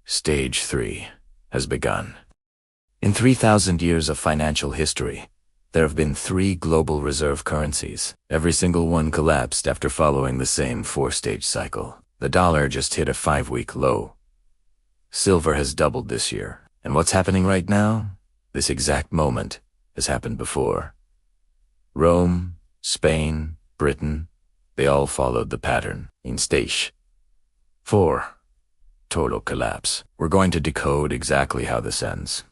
Stage 3 has begun. In 3,000 years of financial history, there have been 3 global reserve currencies. Every single one collapsed after following the same 4-stage cycle. The dollar just hit a 5-week low. Silver has doubled this year. And what's happening right now? This exact moment has happened before. Rome, Spain, Britain, they all followed the pattern. In stage 4, total collapse. We're going to decode exactly how this ends.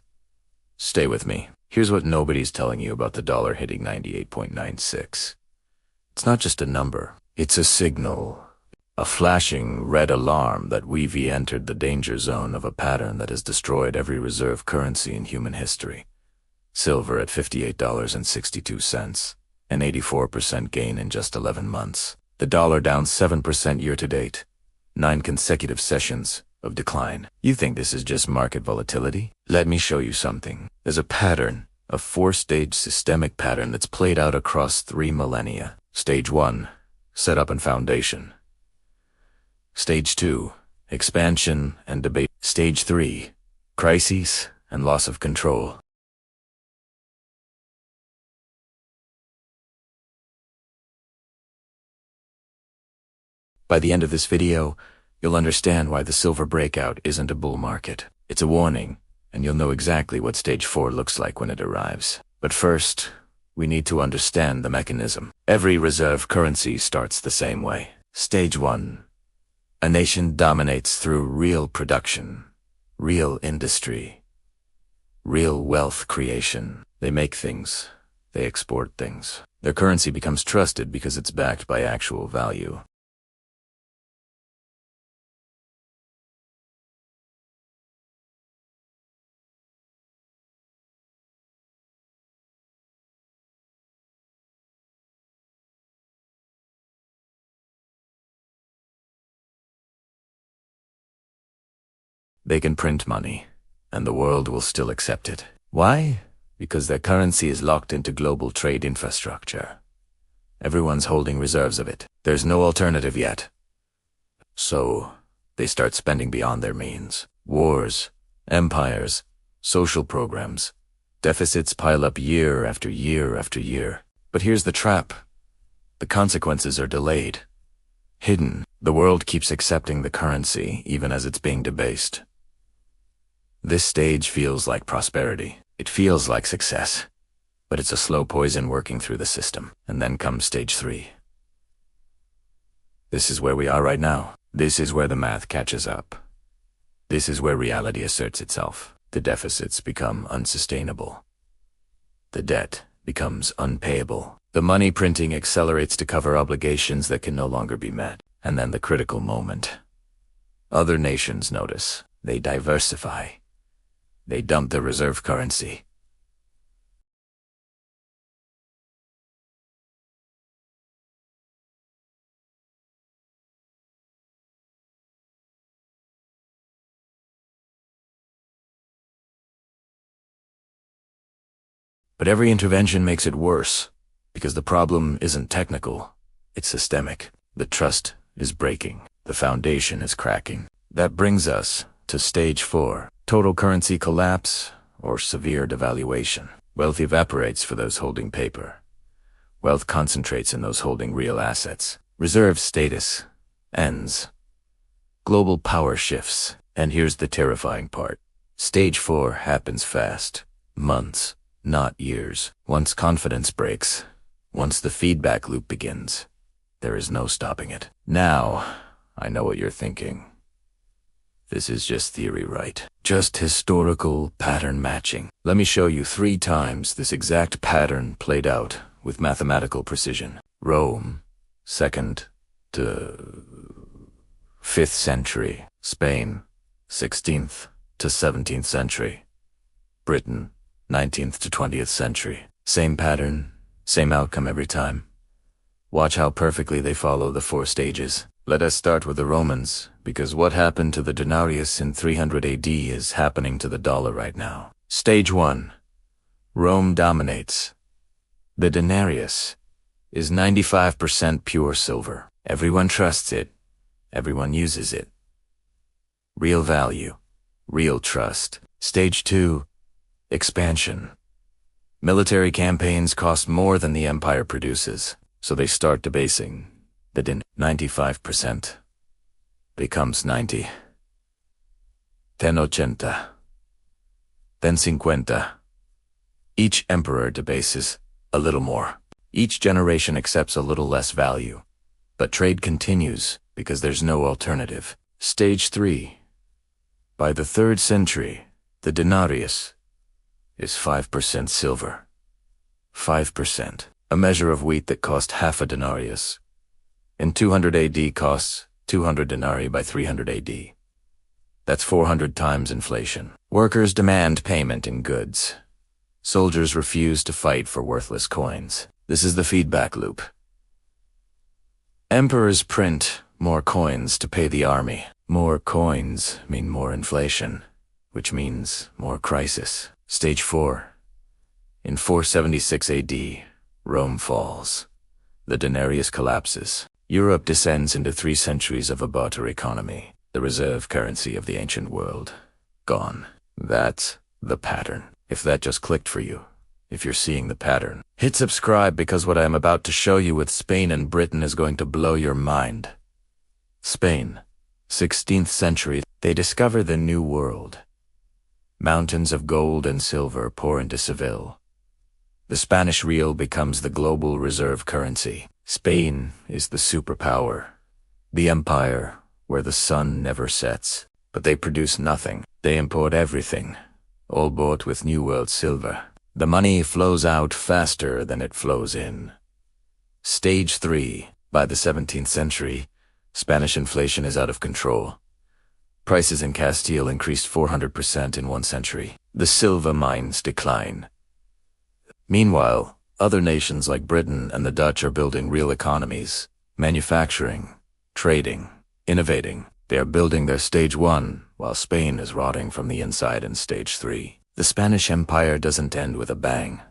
Stay with me. Here's what nobody's telling you about the dollar hitting 98.96. It's not just a number. It's a signal. A flashing red alarm that we've entered the danger zone of a pattern that has destroyed every reserve currency in human history. Silver at $58.62, an 84% gain in just 11 months. The dollar down 7% year to date, 9 consecutive sessions of decline. You think this is just market volatility? Let me show you something. There's a pattern, a 4-stage systemic pattern that's played out across 3 millennia. Stage 1, setup and foundation. Stage 2, expansion and debate. Stage 3, crises and loss of control. By the end of this video, you'll understand why the silver breakout isn't a bull market. It's a warning, and you'll know exactly what stage 4 looks like when it arrives. But first, we need to understand the mechanism. Every reserve currency starts the same way. Stage 1. A nation dominates through real production, real industry, real wealth creation. They make things. They export things. Their currency becomes trusted because it's backed by actual value. They can print money, and the world will still accept it. Why? Because their currency is locked into global trade infrastructure. Everyone's holding reserves of it. There's no alternative yet. So, they start spending beyond their means. Wars, empires, social programs. Deficits pile up year after year after year. But here's the trap. The consequences are delayed, hidden. The world keeps accepting the currency even as it's being debased. This stage feels like prosperity. It feels like success. But it's a slow poison working through the system. And then comes stage 3. This is where we are right now. This is where the math catches up. This is where reality asserts itself. The deficits become unsustainable. The debt becomes unpayable. The money printing accelerates to cover obligations that can no longer be met. And then the critical moment. Other nations notice. They diversify. They dump their reserve currency. But every intervention makes it worse, because the problem isn't technical, it's systemic. The trust is breaking. The foundation is cracking. That brings us to stage 4. Total currency collapse or severe devaluation. Wealth evaporates for those holding paper. Wealth concentrates in those holding real assets. Reserve status ends. Global power shifts. And here's the terrifying part. Stage 4 happens fast. Months, not years. Once confidence breaks, once the feedback loop begins, there is no stopping it. Now, I know what you're thinking. This is just theory, right? Just historical pattern matching. Let me show you 3 times this exact pattern played out with mathematical precision. Rome, 2nd to 5th century. Spain, 16th to 17th century. Britain, 19th to 20th century. Same pattern, same outcome every time. Watch how perfectly they follow the 4 stages. Let us start with the Romans, because what happened to the denarius in 300 AD is happening to the dollar right now. Stage 1. Rome dominates. The denarius is 95% pure silver. Everyone trusts it. Everyone uses it. Real value. real trust. Stage 2, expansion. Military campaigns cost more than the empire produces, so they start debasing. The 95% becomes 90. Then 80. Then 50. Each emperor debases a little more. Each generation accepts a little less value. But trade continues because there's no alternative. Stage 3. By the 3rd century, the denarius is 5% silver. 5%. A measure of wheat that cost half a denarius. In 200 AD costs 200 denarii by 300 AD. That's 400 times inflation. Workers demand payment in goods. Soldiers refuse to fight for worthless coins. This is the feedback loop. Emperors print more coins to pay the army. More coins mean more inflation, which means more crisis. Stage 4. In 476 AD, Rome falls. The denarius collapses. Europe descends into 3 centuries of a barter economy, the reserve currency of the ancient world. Gone. That's the pattern. If that just clicked for you, if you're seeing the pattern, hit subscribe because what I am about to show you with Spain and Britain is going to blow your mind. Spain, 16th century, they discover the New World. Mountains of gold and silver pour into Seville. The Spanish real becomes the global reserve currency. Spain is the superpower, the empire where the sun never sets. But they produce nothing. They import everything, all bought with New World silver. The money flows out faster than it flows in. Stage 3. By the 17th century, Spanish inflation is out of control. Prices in Castile increased 400% in 1 century. The silver mines decline. Meanwhile, other nations like Britain and the Dutch are building real economies, manufacturing, trading, innovating. They are building their stage 1, while Spain is rotting from the inside in stage 3. The Spanish Empire doesn't end with a bang.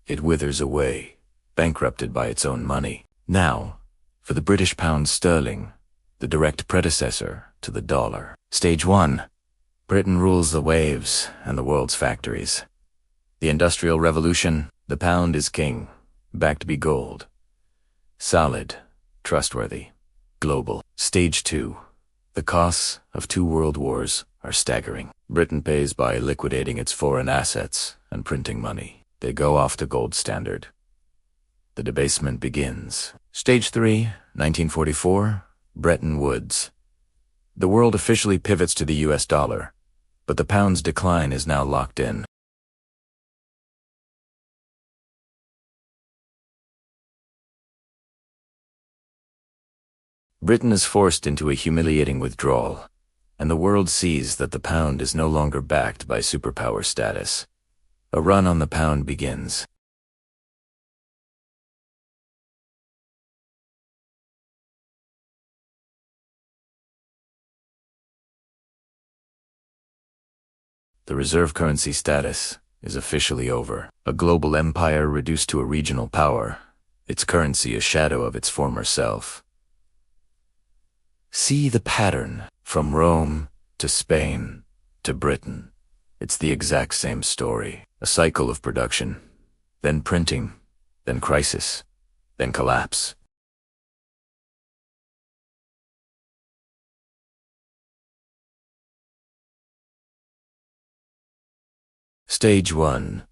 It withers away, bankrupted by its own money. Now, for the British pound sterling, the direct predecessor to the dollar. Stage 1. Britain rules the waves and the world's factories. The Industrial Revolution, the pound is king, backed by gold. Solid, trustworthy, global. Stage 2. The costs of 2 world wars are staggering. Britain pays by liquidating its foreign assets and printing money. They go off the gold standard. The debasement begins. Stage 3, 1944, Bretton Woods. The world officially pivots to the US dollar, but the pound's decline is now locked in. Britain is forced into a humiliating withdrawal, and the world sees that the pound is no longer backed by superpower status. A run on the pound begins. The reserve currency status is officially over. A global empire reduced to a regional power, its currency a shadow of its former self. See the pattern from Rome to Spain to Britain. It's the exact same story. A cycle of production, then printing, then crisis, then collapse. Stage 1.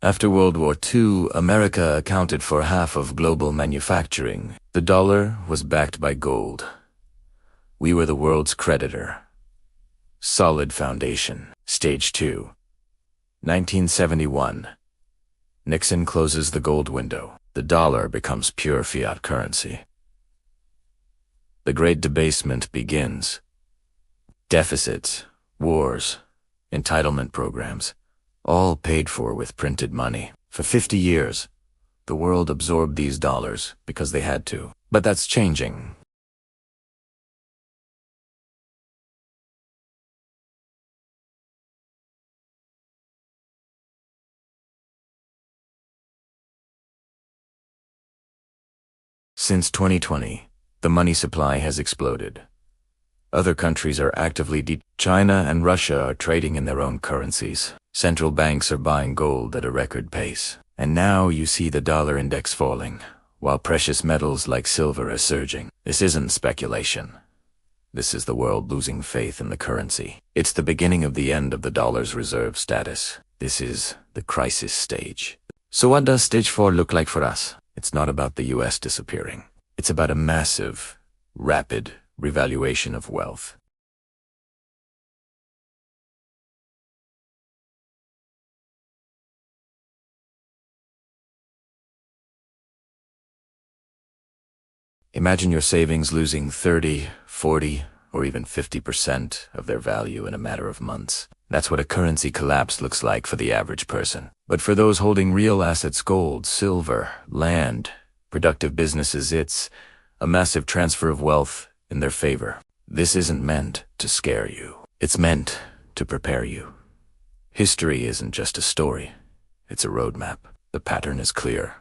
After World War II, America accounted for half of global manufacturing. The dollar was backed by gold. We were the world's creditor. Solid foundation. Stage 2. 1971. Nixon closes the gold window. The dollar becomes pure fiat currency. The great debasement begins. Deficits, wars, entitlement programs, all paid for with printed money. For 50 years, the world absorbed these dollars because they had to. But that's changing. Since 2020, the money supply has exploded. Other countries are actively China and Russia are trading in their own currencies. Central banks are buying gold at a record pace. And now you see the dollar index falling, while precious metals like silver are surging. This isn't speculation. This is the world losing faith in the currency. It's the beginning of the end of the dollar's reserve status. This is the crisis stage. So what does stage 4 look like for us? It's not about the US disappearing. It's about a massive, rapid revaluation of wealth. Imagine your savings losing 30, 40, or even 50% of their value in a matter of months. That's what a currency collapse looks like for the average person. But for those holding real assets, gold, silver, land, productive businesses, it's a massive transfer of wealth in their favor. This isn't meant to scare you. It's meant to prepare you. History isn't just a story. It's a roadmap. The pattern is clear.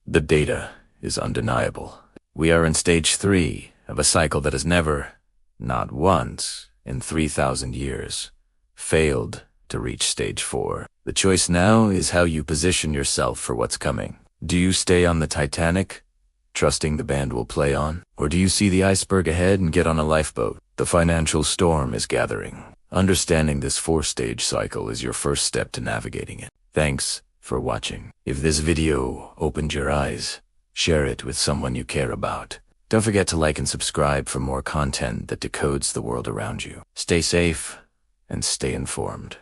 The data is undeniable. We are in stage 3 of a cycle that has never, not once, in 3,000 years, failed to reach stage 4. The choice now is how you position yourself for what's coming. Do you stay on the Titanic, trusting the band will play on? Or do you see the iceberg ahead and get on a lifeboat? The financial storm is gathering. Understanding this 4-stage cycle is your first step to navigating it. Thanks for watching. If this video opened your eyes, share it with someone you care about. Don't forget to like and subscribe for more content that decodes the world around you. Stay safe and stay informed.